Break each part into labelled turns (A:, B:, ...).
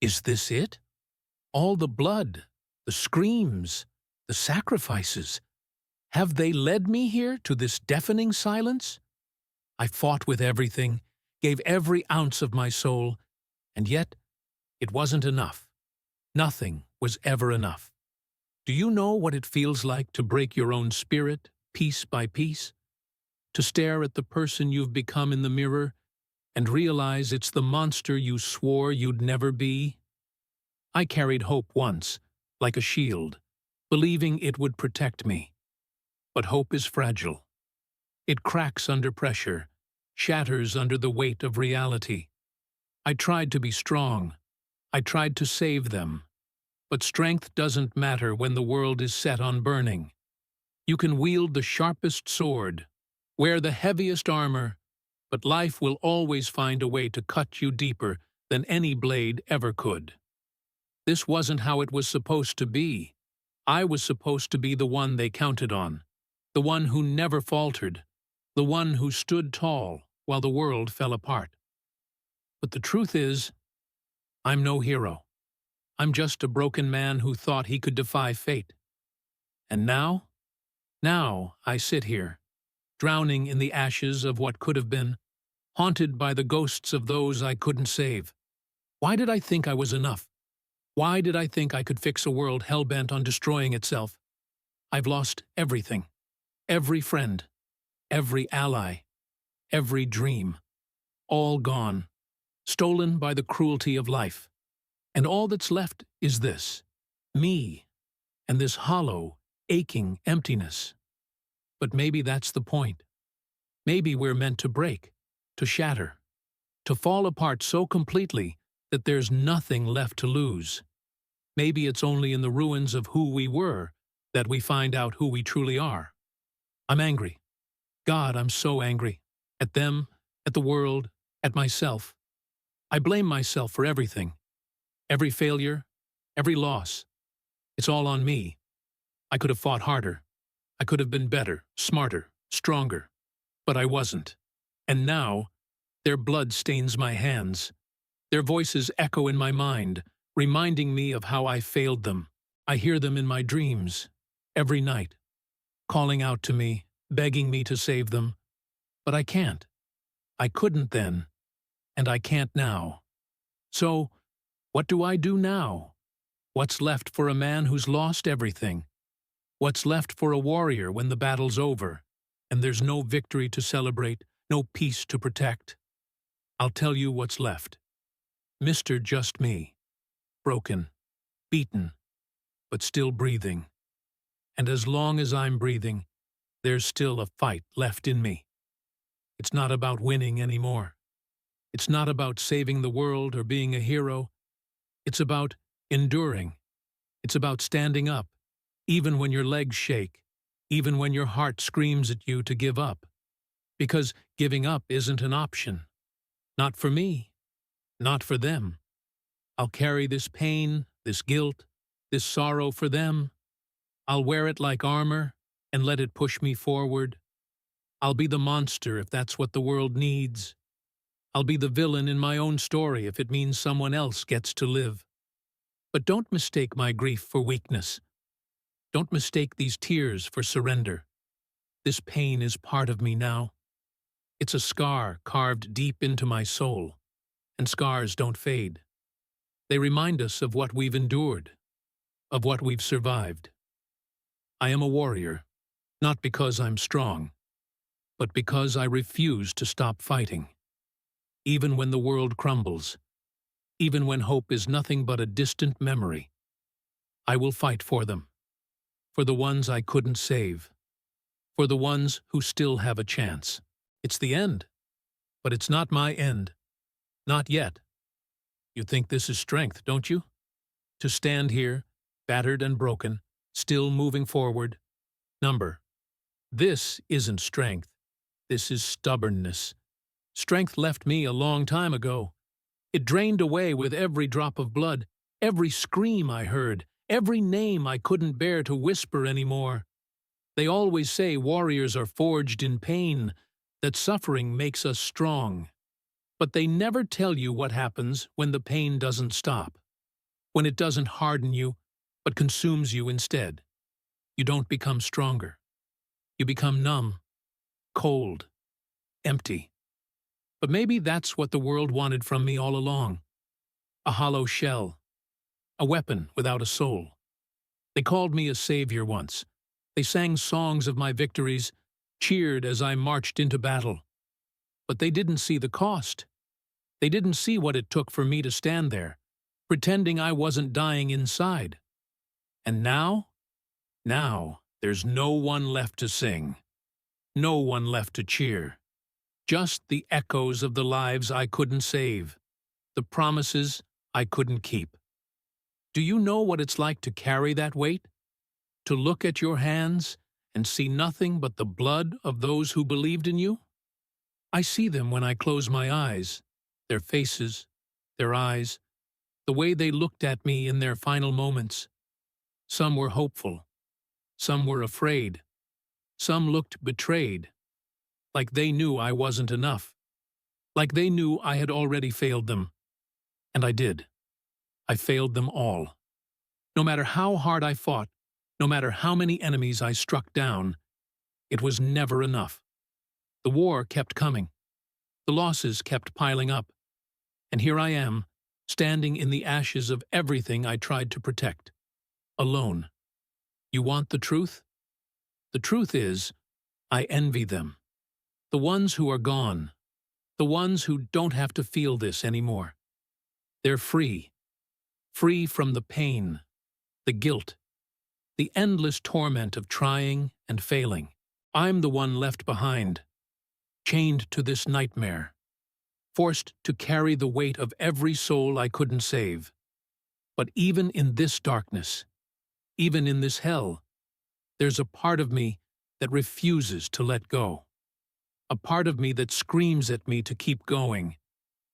A: Is this it? All the blood, the screams, the sacrifices, have they led me here to this deafening silence? I fought with everything, gave every ounce of my soul, and yet it wasn't enough. Nothing was ever enough. Do you know what it feels like to break your own spirit, piece by piece? To stare at the person you've become in the mirror and realize it's the monster you swore you'd never be? I carried hope once, like a shield, believing it would protect me. But hope is fragile. It cracks under pressure, shatters under the weight of reality. I tried to be strong. I tried to save them. But strength doesn't matter when the world is set on burning. You can wield the sharpest sword, wear the heaviest armor, but life will always find a way to cut you deeper than any blade ever could. This wasn't how it was supposed to be. I was supposed to be the one they counted on, the one who never faltered, the one who stood tall while the world fell apart. But the truth is, I'm no hero. I'm just a broken man who thought he could defy fate. And now I sit here, drowning in the ashes of what could have been, haunted by the ghosts of those I couldn't save. Why did I think I was enough? Why did I think I could fix a world hell-bent on destroying itself? I've lost everything. Every friend, every ally, every dream. All gone, stolen by the cruelty of life. And all that's left is this, me, and this hollow, aching emptiness. But maybe that's the point. Maybe we're meant to break, to shatter, to fall apart so completely that there's nothing left to lose. Maybe it's only in the ruins of who we were that we find out who we truly are. I'm angry. God, I'm so angry. At them, at the world, at myself. I blame myself for everything. Every failure, every loss. It's all on me. I could have fought harder. I could have been better, smarter, stronger. But I wasn't. And now, their blood stains my hands. Their voices echo in my mind, reminding me of how I failed them. I hear them in my dreams, every night, calling out to me, begging me to save them. But I can't. I couldn't then, and I can't now. So, what do I do now? What's left for a man who's lost everything? What's left for a warrior when the battle's over, and there's no victory to celebrate, no peace to protect? I'll tell you what's left. Mr. Just Me. Broken, beaten, but still breathing. And as long as I'm breathing, there's still a fight left in me. It's not about winning anymore. It's not about saving the world or being a hero. It's about enduring. It's about standing up, even when your legs shake, even when your heart screams at you to give up. Because giving up isn't an option. Not for me. Not for them. I'll carry this pain, this guilt, this sorrow for them. I'll wear it like armor and let it push me forward. I'll be the monster if that's what the world needs. I'll be the villain in my own story if it means someone else gets to live. But don't mistake my grief for weakness. Don't mistake these tears for surrender. This pain is part of me now. It's a scar carved deep into my soul, and scars don't fade. They remind us of what we've endured, of what we've survived. I am a warrior, not because I'm strong, but because I refuse to stop fighting. Even when the world crumbles, even when hope is nothing but a distant memory, I will fight for them, for the ones I couldn't save, for the ones who still have a chance. It's the end, but it's not my end. Not yet. You think this is strength, don't you? To stand here, battered and broken, still moving forward. This isn't strength. This is stubbornness. Strength left me a long time ago. It drained away with every drop of blood, every scream I heard, every name I couldn't bear to whisper anymore. They always say warriors are forged in pain, that suffering makes us strong. But they never tell you what happens when the pain doesn't stop. when it doesn't harden you, but consumes you instead. You don't become stronger. You become numb, cold, empty. But maybe that's what the world wanted from me all along. A hollow shell, a weapon without a soul. They called me a savior once. They sang songs of my victories, cheered as I marched into battle. But they didn't see the cost. They didn't see what it took for me to stand there, pretending I wasn't dying inside. And now? Now, there's no one left to sing. No one left to cheer. Just the echoes of the lives I couldn't save, the promises I couldn't keep. Do you know what it's like to carry that weight? To look at your hands and see nothing but the blood of those who believed in you? I see them when I close my eyes, their faces, their eyes, the way they looked at me in their final moments. Some were hopeful, some were afraid, some looked betrayed, like they knew I wasn't enough, like they knew I had already failed them. And I did. I failed them all. No matter how hard I fought, no matter how many enemies I struck down, it was never enough. The war kept coming. The losses kept piling up. And here I am, standing in the ashes of everything I tried to protect. Alone. You want the truth? The truth is, I envy them. The ones who are gone. The ones who don't have to feel this anymore. They're free. Free from the pain, the guilt, the endless torment of trying and failing. I'm the one left behind, chained to this nightmare, forced to carry the weight of every soul I couldn't save. But even in this darkness, even in this hell, there's a part of me that refuses to let go. A part of me that screams at me to keep going,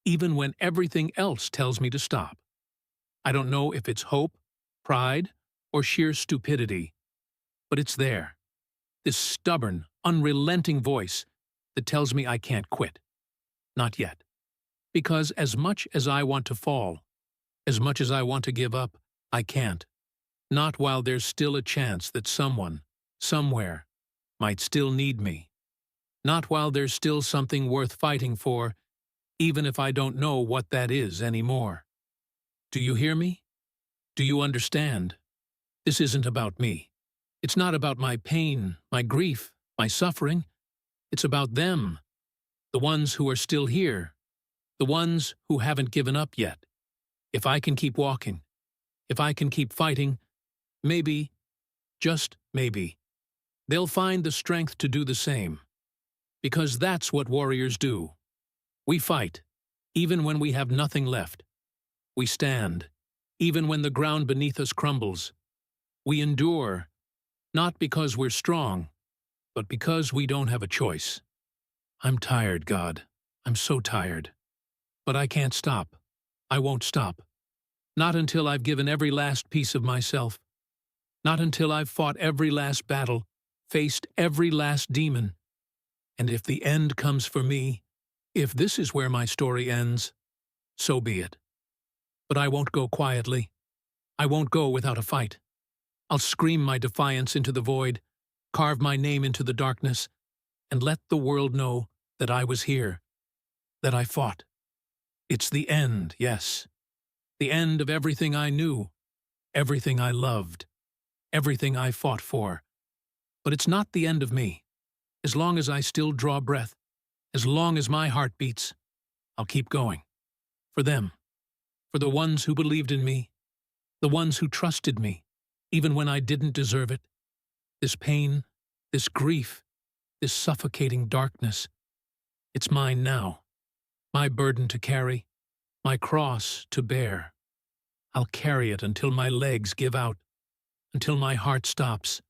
A: even when everything else tells me to stop. I don't know if it's hope, pride, or sheer stupidity, but it's there. This stubborn, unrelenting voice that tells me I can't quit. Not yet. Because as much as I want to fall, as much as I want to give up, I can't. Not while there's still a chance that someone, somewhere, might still need me. Not while there's still something worth fighting for, even if I don't know what that is anymore. Do you hear me? Do you understand? This isn't about me. It's not about my pain, my grief, my suffering. It's about them, the ones who are still here, the ones who haven't given up yet. If I can keep walking, if I can keep fighting, maybe, just maybe, they'll find the strength to do the same. Because that's what warriors do. We fight, even when we have nothing left. We stand, even when the ground beneath us crumbles. We endure, not because we're strong, but because we don't have a choice. I'm tired, God. I'm so tired. But I can't stop. I won't stop. Not until I've given every last piece of myself. Not until I've fought every last battle, faced every last demon. And if the end comes for me, if this is where my story ends, so be it. But I won't go quietly. I won't go without a fight. I'll scream my defiance into the void, carve my name into the darkness, and let the world know that I was here, that I fought. It's the end, yes. The end of everything I knew, everything I loved, everything I fought for. But it's not the end of me. As long as I still draw breath, as long as my heart beats, I'll keep going. For them, for the ones who believed in me, the ones who trusted me, even when I didn't deserve it. This pain, this grief, this suffocating darkness, it's mine now. My burden to carry, my cross to bear. I'll carry it until my legs give out, until my heart stops,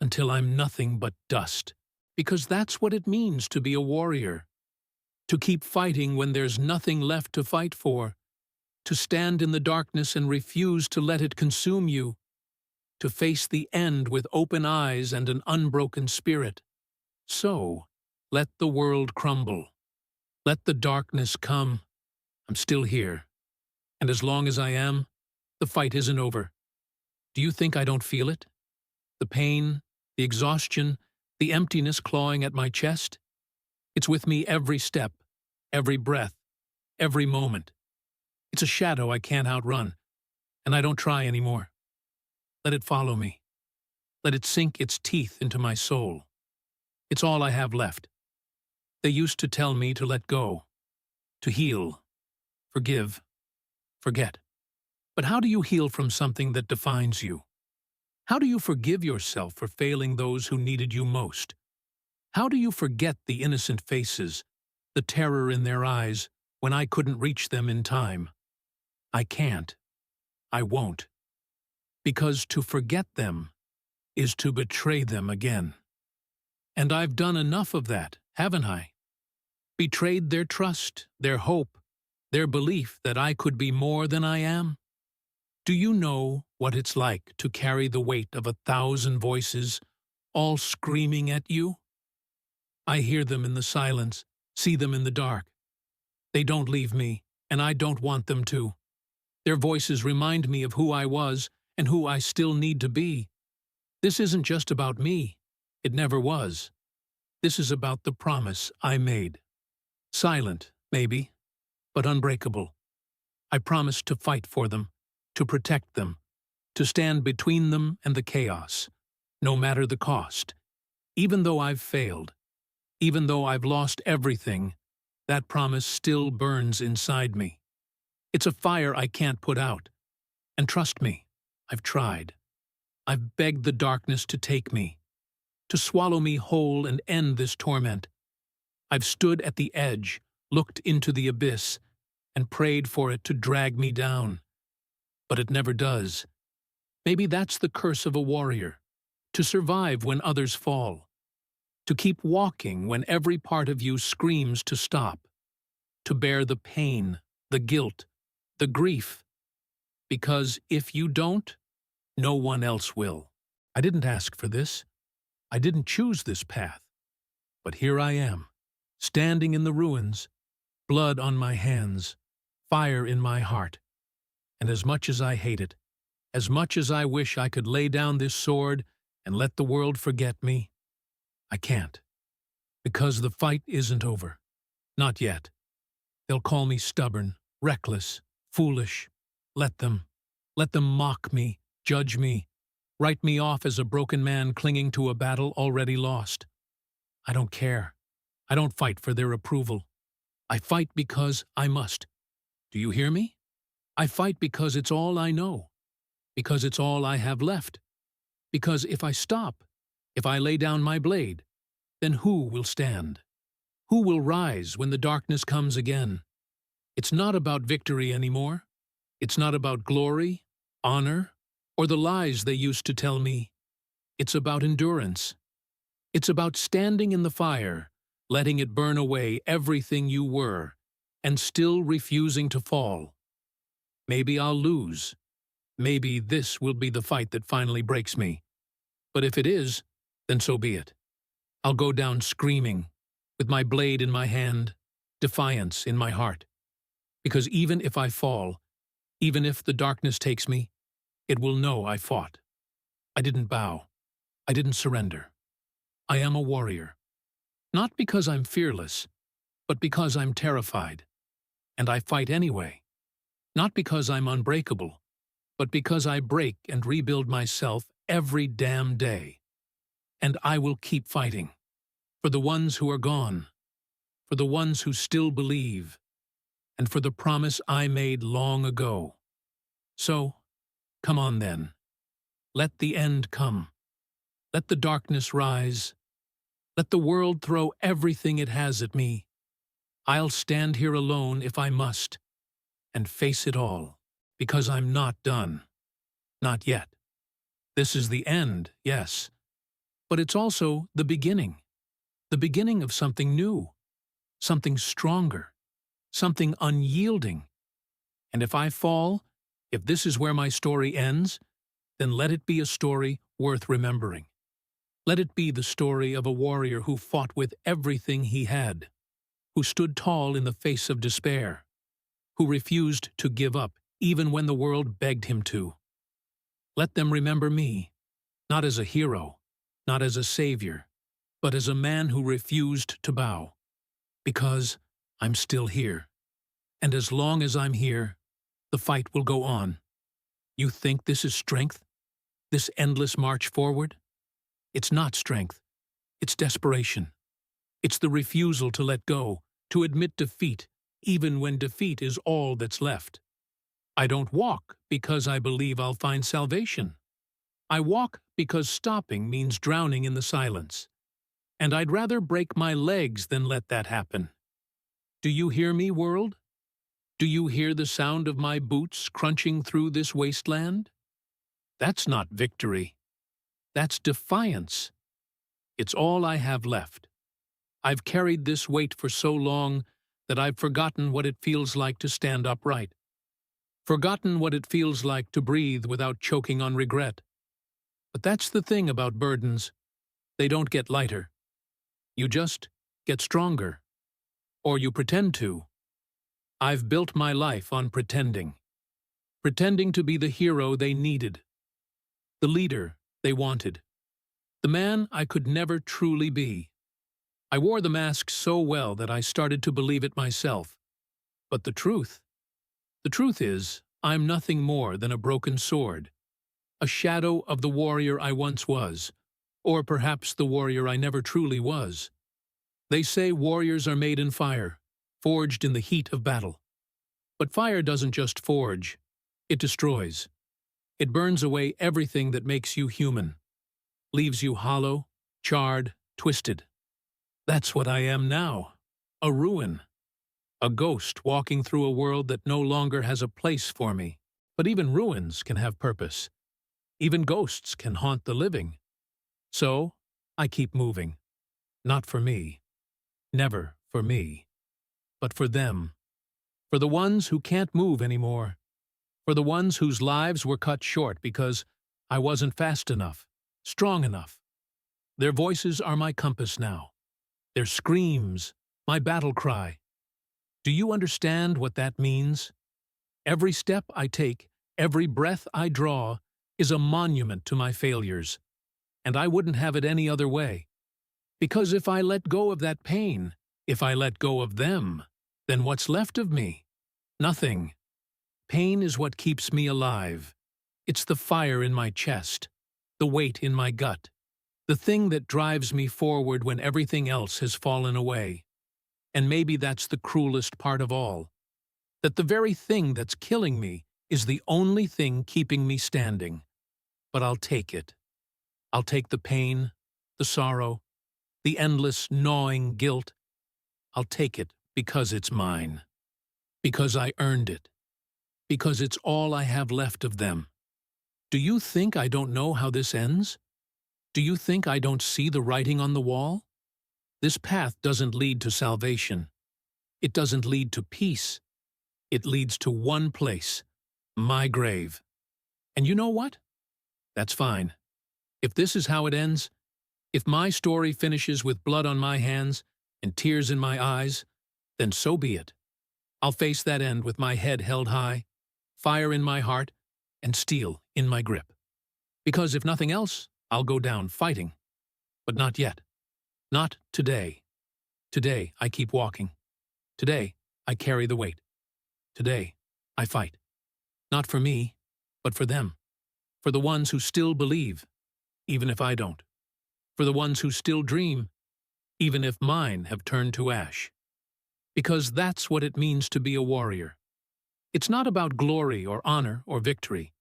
A: until I'm nothing but dust. Because that's what it means to be a warrior. To keep fighting when there's nothing left to fight for. To stand in the darkness and refuse to let it consume you. To face the end with open eyes and an unbroken spirit. So, let the world crumble. Let the darkness come. I'm still here. And as long as I am, The fight isn't over. Do you think I don't feel it? The pain, the exhaustion, the emptiness clawing at my chest? It's with me every step, every breath, every moment. It's a shadow I can't outrun, and I don't try anymore. Let it follow me. Let it sink its teeth into my soul. It's all I have left. They used to tell me to let go, to heal, forgive, forget. But how do you heal from something that defines you? How do you forgive yourself for failing those who needed you most? How do you forget the innocent faces, the terror in their eyes, when I couldn't reach them in time? I can't. I won't. Because to forget them is to betray them again. And I've done enough of that, haven't I? Betrayed their trust, their hope, their belief that I could be more than I am? Do you know what it's like to carry the weight of 1,000 voices, all screaming at you? I hear them in the silence, see them in the dark. They don't leave me, and I don't want them to. Their voices remind me of who I was and who I still need to be. This isn't just about me. It never was. This is about the promise I made. Silent, maybe, but unbreakable. I promised to fight for them, to protect them, to stand between them and the chaos, no matter the cost. Even though I've failed, even though I've lost everything, that promise still burns inside me. It's a fire I can't put out. And trust me, I've tried. I've begged the darkness to take me, to swallow me whole and end this torment. I've stood at the edge, looked into the abyss, and prayed for it to drag me down. But it never does. Maybe that's the curse of a warrior, to survive when others fall, to keep walking when every part of you screams to stop, to bear the pain, the guilt, the grief, because if you don't, no one else will. I didn't ask for this. I didn't choose this path. But here I am, standing in the ruins, blood on my hands, fire in my heart. And as much as I hate it, as much as I wish I could lay down this sword and let the world forget me, I can't. Because the fight isn't over. Not yet. They'll call me stubborn, reckless, foolish. Let them mock me, judge me, write me off as a broken man clinging to a battle already lost. I don't care. I don't fight for their approval. I fight because I must. Do you hear me? I fight because it's all I know, because it's all I have left, because if I stop, if I lay down my blade, then who will stand? Who will rise when the darkness comes again? It's not about victory anymore. It's not about glory, honor, or the lies they used to tell me. It's about endurance. It's about standing in the fire, letting it burn away everything you were, and still refusing to fall. Maybe I'll lose. Maybe this will be the fight that finally breaks me. But if it is, then so be it. I'll go down screaming, with my blade in my hand, defiance in my heart. Because even if I fall, even if the darkness takes me, it will know I fought. I didn't bow. I didn't surrender. I am a warrior. Not because I'm fearless, but because I'm terrified. And I fight anyway. Not because I'm unbreakable, but because I break and rebuild myself every damn day. And I will keep fighting. For the ones who are gone. For the ones who still believe. And for the promise I made long ago. So, come on then. Let the end come. Let the darkness rise. Let the world throw everything it has at me. I'll stand here alone if I must, and face it all, because I'm not done. Not yet. This is the end, yes, but it's also the beginning of something new, something stronger, something unyielding. And if I fall, if this is where my story ends, then let it be a story worth remembering. Let it be the story of a warrior who fought with everything he had, who stood tall in the face of despair, who refused to give up even when the world begged him to. Let them remember me, not as a hero, not as a savior, but as a man who refused to bow. Because I'm still here. And as long as I'm here, the fight will go on. You think this is strength? This endless march forward? It's not strength. It's desperation. It's the refusal to let go, to admit defeat, even when defeat is all that's left. I don't walk because I believe I'll find salvation. I walk because stopping means drowning in the silence. And I'd rather break my legs than let that happen. Do you hear me, world? Do you hear the sound of my boots crunching through this wasteland? That's not victory. That's defiance. It's all I have left. I've carried this weight for so long that I've forgotten what it feels like to stand upright. Forgotten what it feels like to breathe without choking on regret. But that's the thing about burdens. They don't get lighter. You just get stronger. Or you pretend to. I've built my life on pretending. Pretending to be the hero they needed. The leader they wanted. The man I could never truly be. I wore the mask so well that I started to believe it myself. But the truth is, I'm nothing more than a broken sword. A shadow of the warrior I once was. Or perhaps the warrior I never truly was. They say warriors are made in fire, forged in the heat of battle. But fire doesn't just forge, it destroys. It burns away everything that makes you human, leaves you hollow, charred, twisted. That's what I am now, a ruin, a ghost walking through a world that no longer has a place for me. But even ruins can have purpose. Even ghosts can haunt the living. So, I keep moving. Not for me. Never for me. But for them. For the ones who can't move anymore. For the ones whose lives were cut short because I wasn't fast enough, strong enough. Their voices are my compass now. Their screams, my battle cry. Do you understand what that means? Every step I take, every breath I draw, is a monument to my failures. And I wouldn't have it any other way. Because if I let go of that pain, if I let go of them, then what's left of me? Nothing. Pain is what keeps me alive. It's the fire in my chest, the weight in my gut, the thing that drives me forward when everything else has fallen away. And maybe that's the cruelest part of all, that the very thing that's killing me is the only thing keeping me standing. But I'll take it. I'll take the pain, the sorrow, the endless gnawing guilt. I'll take it because it's mine. Because I earned it. Because it's all I have left of them. Do you think I don't know how this ends? Do you think I don't see the writing on the wall? This path doesn't lead to salvation. It doesn't lead to peace. It leads to one place, my grave. And you know what? That's fine. If this is how it ends, if my story finishes with blood on my hands and tears in my eyes, then so be it. I'll face that end with my head held high, fire in my heart, and steel in my grip. Because if nothing else, I'll go down fighting. But not yet. Not today. Today, I keep walking. Today, I carry the weight. Today, I fight. Not for me, but for them. For the ones who still believe, even if I don't. For the ones who still dream, even if mine have turned to ash. Because that's what it means to be a warrior. It's not about glory or honor or victory.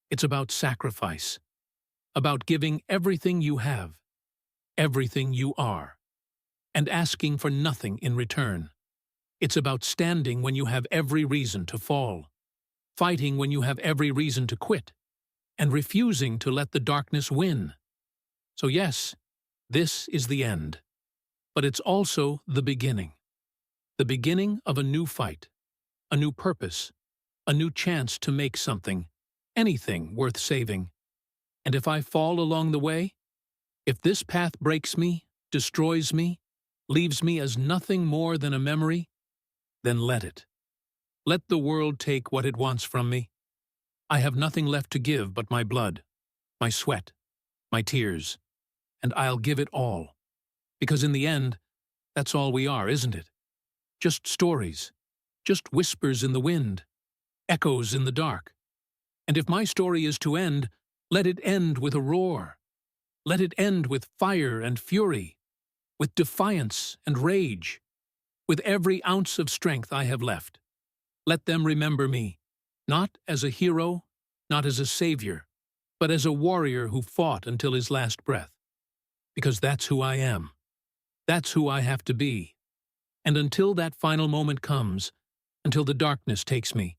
A: It's about sacrifice. About giving everything you have, everything you are, and asking for nothing in return. It's about standing when you have every reason to fall, fighting when you have every reason to quit, and refusing to let the darkness win. So yes, this is the end. But it's also the beginning of a new fight, a new purpose, a new chance to make something, anything worth saving. And if I fall along the way, if this path breaks me, destroys me, leaves me as nothing more than a memory, then let it. Let the world take what it wants from me. I have nothing left to give but my blood, my sweat, my tears, and I'll give it all. Because in the end, that's all we are, isn't it? Just stories, just whispers in the wind, echoes in the dark. And if my story is to end, let it end with a roar. Let it end with fire and fury, with defiance and rage, with every ounce of strength I have left. Let them remember me, not as a hero, not as a savior, but as a warrior who fought until his last breath. Because that's who I am. That's who I have to be. And until that final moment comes, until the darkness takes me,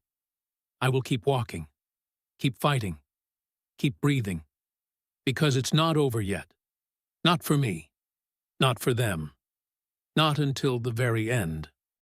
A: I will keep walking, keep fighting, keep breathing. Because it's not over yet. Not for me. Not for them. Not until the very end.